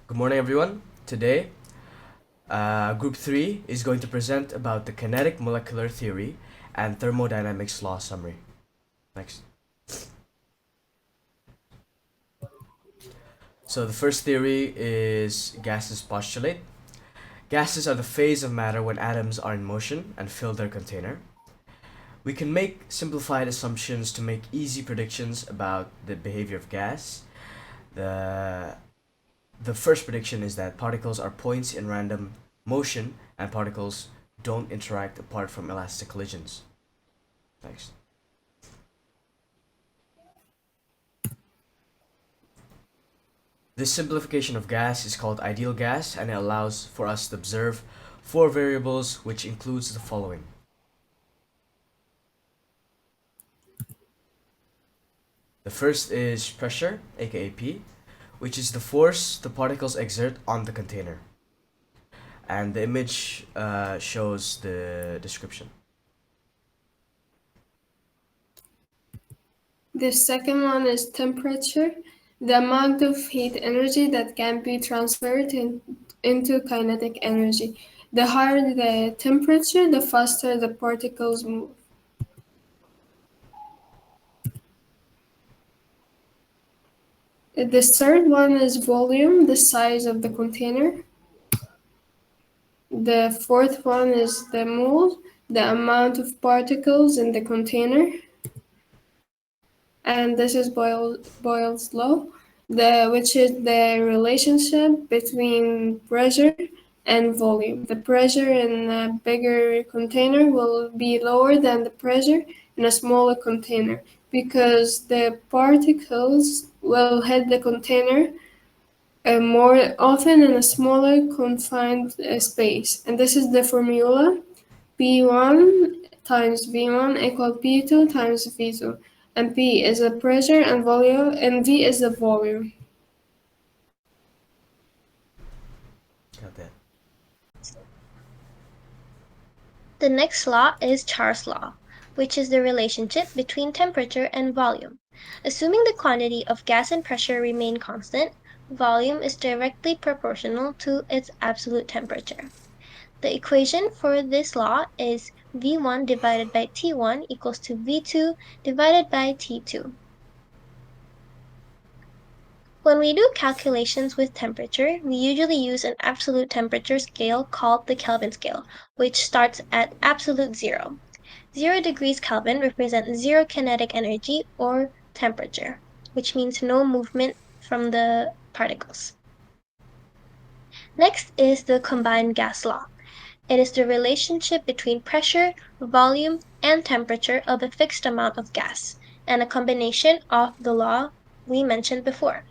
Good morning, everyone. Today, Group 3 is going to present about the kinetic molecular theory and thermodynamics law summary. Next. So the first theory is gases postulate. Gases are the phase of matter when atoms are in motion and fill their container. We can make simplified assumptions to make easy predictions about the behavior of gas. The the first prediction is that particles are points in random motion and particles don't interact apart from elastic collisions. Next. This simplification of gas is called ideal gas and it allows for us to observe four variables, which includes the following. The first is pressure, aka P, which is the force the particles exert on the container. And the image shows the description. The second one is temperature, the amount of heat energy that can be transferred into kinetic energy. The higher the temperature, the faster the particles move. The third one is volume, the size of the container. The fourth one is the mole, the amount of particles in the container. And this is Boyle's law, which is the relationship between pressure and volume. The pressure in a bigger container will be lower than the pressure in a smaller container because the particles will hit the container more often in a smaller confined space. And this is the formula P1 times V1 equal P2 times V2. And P is the pressure and volume, and V is the volume. Got that. The next law is Charles' law, which is the relationship between temperature and volume. Assuming the quantity of gas and pressure remain constant, volume is directly proportional to its absolute temperature. The equation for this law is V1 divided by T1 equals to V2 divided by T2. When we do calculations with temperature, we usually use an absolute temperature scale called the Kelvin scale, which starts at absolute zero. 0 degrees Kelvin represents zero kinetic energy or temperature, which means no movement from the particles. Next is the combined gas law. It is the relationship between pressure, volume, and temperature of a fixed amount of gas, and a combination of the law we mentioned before.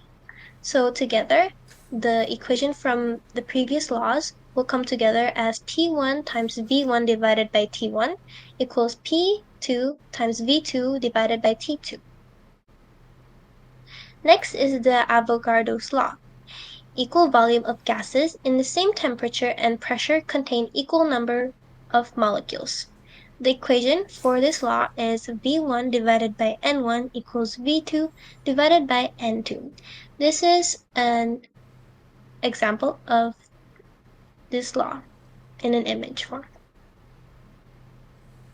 So together, the equation from the previous laws will come together as T1 times V1 divided by T1 equals P2 times V2 divided by T2. Next is the Avogadro's law. Equal volume of gases in the same temperature and pressure contain equal number of molecules. The equation for this law is V1 divided by N1 equals V2 divided by N2. This is an example of this law in an image form.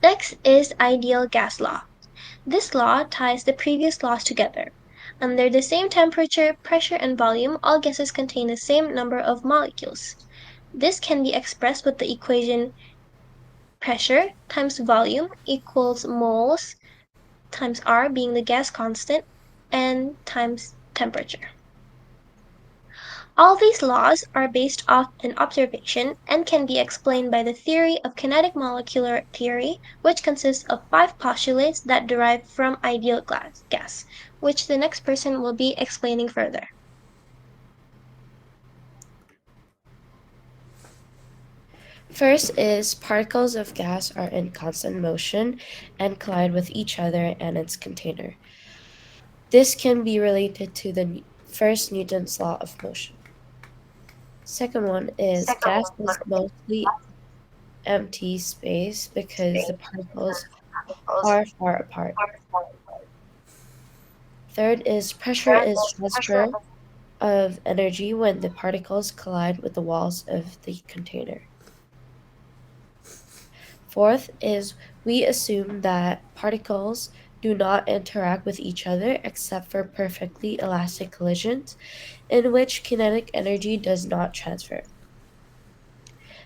Next is ideal gas law. This law ties the previous laws together. Under the same temperature, pressure, and volume, all gases contain the same number of molecules. This can be expressed with the equation pressure times volume equals moles times R being the gas constant and times temperature. All these laws are based off an observation and can be explained by the theory of kinetic molecular theory, which consists of 5 postulates that derive from ideal gas, which the next person will be explaining further. First is particles of gas are in constant motion and collide with each other and its container. This can be related to the first Newton's law of motion. Second one is gas is mostly empty space because the particles are far apart. Third is pressure is transfer of energy when the particles collide with the walls of the container. Fourth is we assume that particles do not interact with each other except for perfectly elastic collisions in which kinetic energy does not transfer.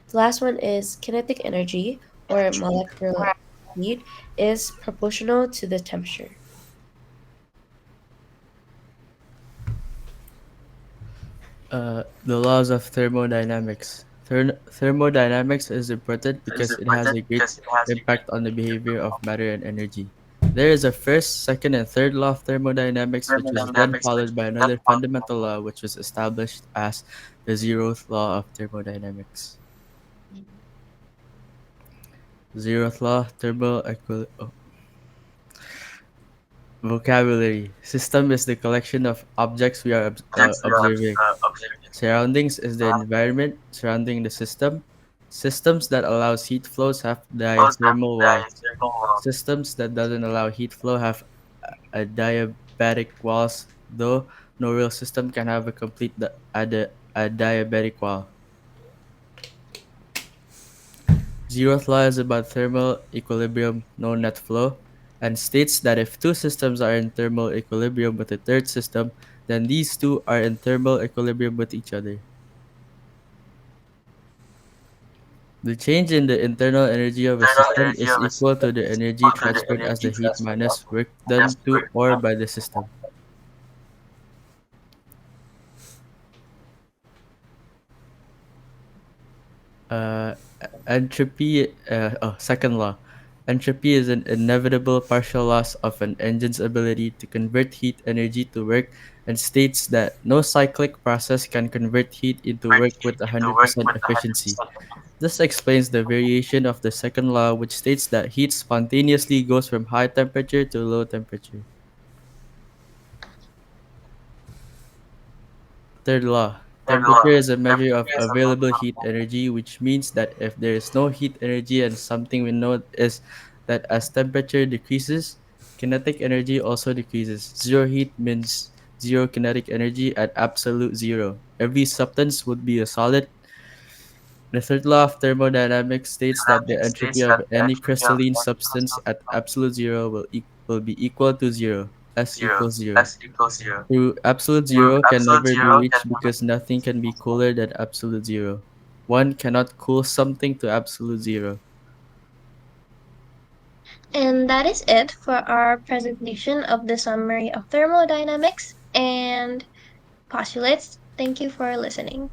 The last one is kinetic energy, or molecular heat, is proportional to the temperature. The laws of thermodynamics. Thermodynamics is important because it has a great impact on the behavior of matter and energy. There is a first, second, and third law of thermodynamics, which was then followed by another fundamental law, which was established as the zeroth law of thermodynamics. Zeroth law, vocabulary. System is the collection of objects we are observing. Surroundings is the environment surrounding the system. Systems that allows heat flows have diathermal walls. Systems that doesn't allow heat flow have a diabatic walls, though no real system can have a a diabatic wall. Zeroth law is about thermal equilibrium, no net flow, and states that if two systems are in thermal equilibrium with a third system, then these two are in thermal equilibrium with each other. The change in the internal energy of a system is equal to the energy transferred as the heat minus work done to or by the system. Uh, Second law. Entropy is an inevitable partial loss of an engine's ability to convert heat energy to work and states that no cyclic process can convert heat into work with 100% efficiency. This explains the variation of the second law, which states that heat spontaneously goes from high temperature to low temperature. Third law. Temperature is a measure of available heat energy, which means that if there is no heat energy and something we know is that as temperature decreases, kinetic energy also decreases. Zero heat means zero kinetic energy at absolute zero. Every substance would be a solid. The third law of thermodynamics states that the entropy of any crystalline substance at absolute zero will be equal to zero. S equals zero. True, absolute zero can never be reached because nothing can be cooler than absolute zero. One cannot cool something to absolute zero. And that is it for our presentation of the summary of thermodynamics and postulates. Thank you for listening.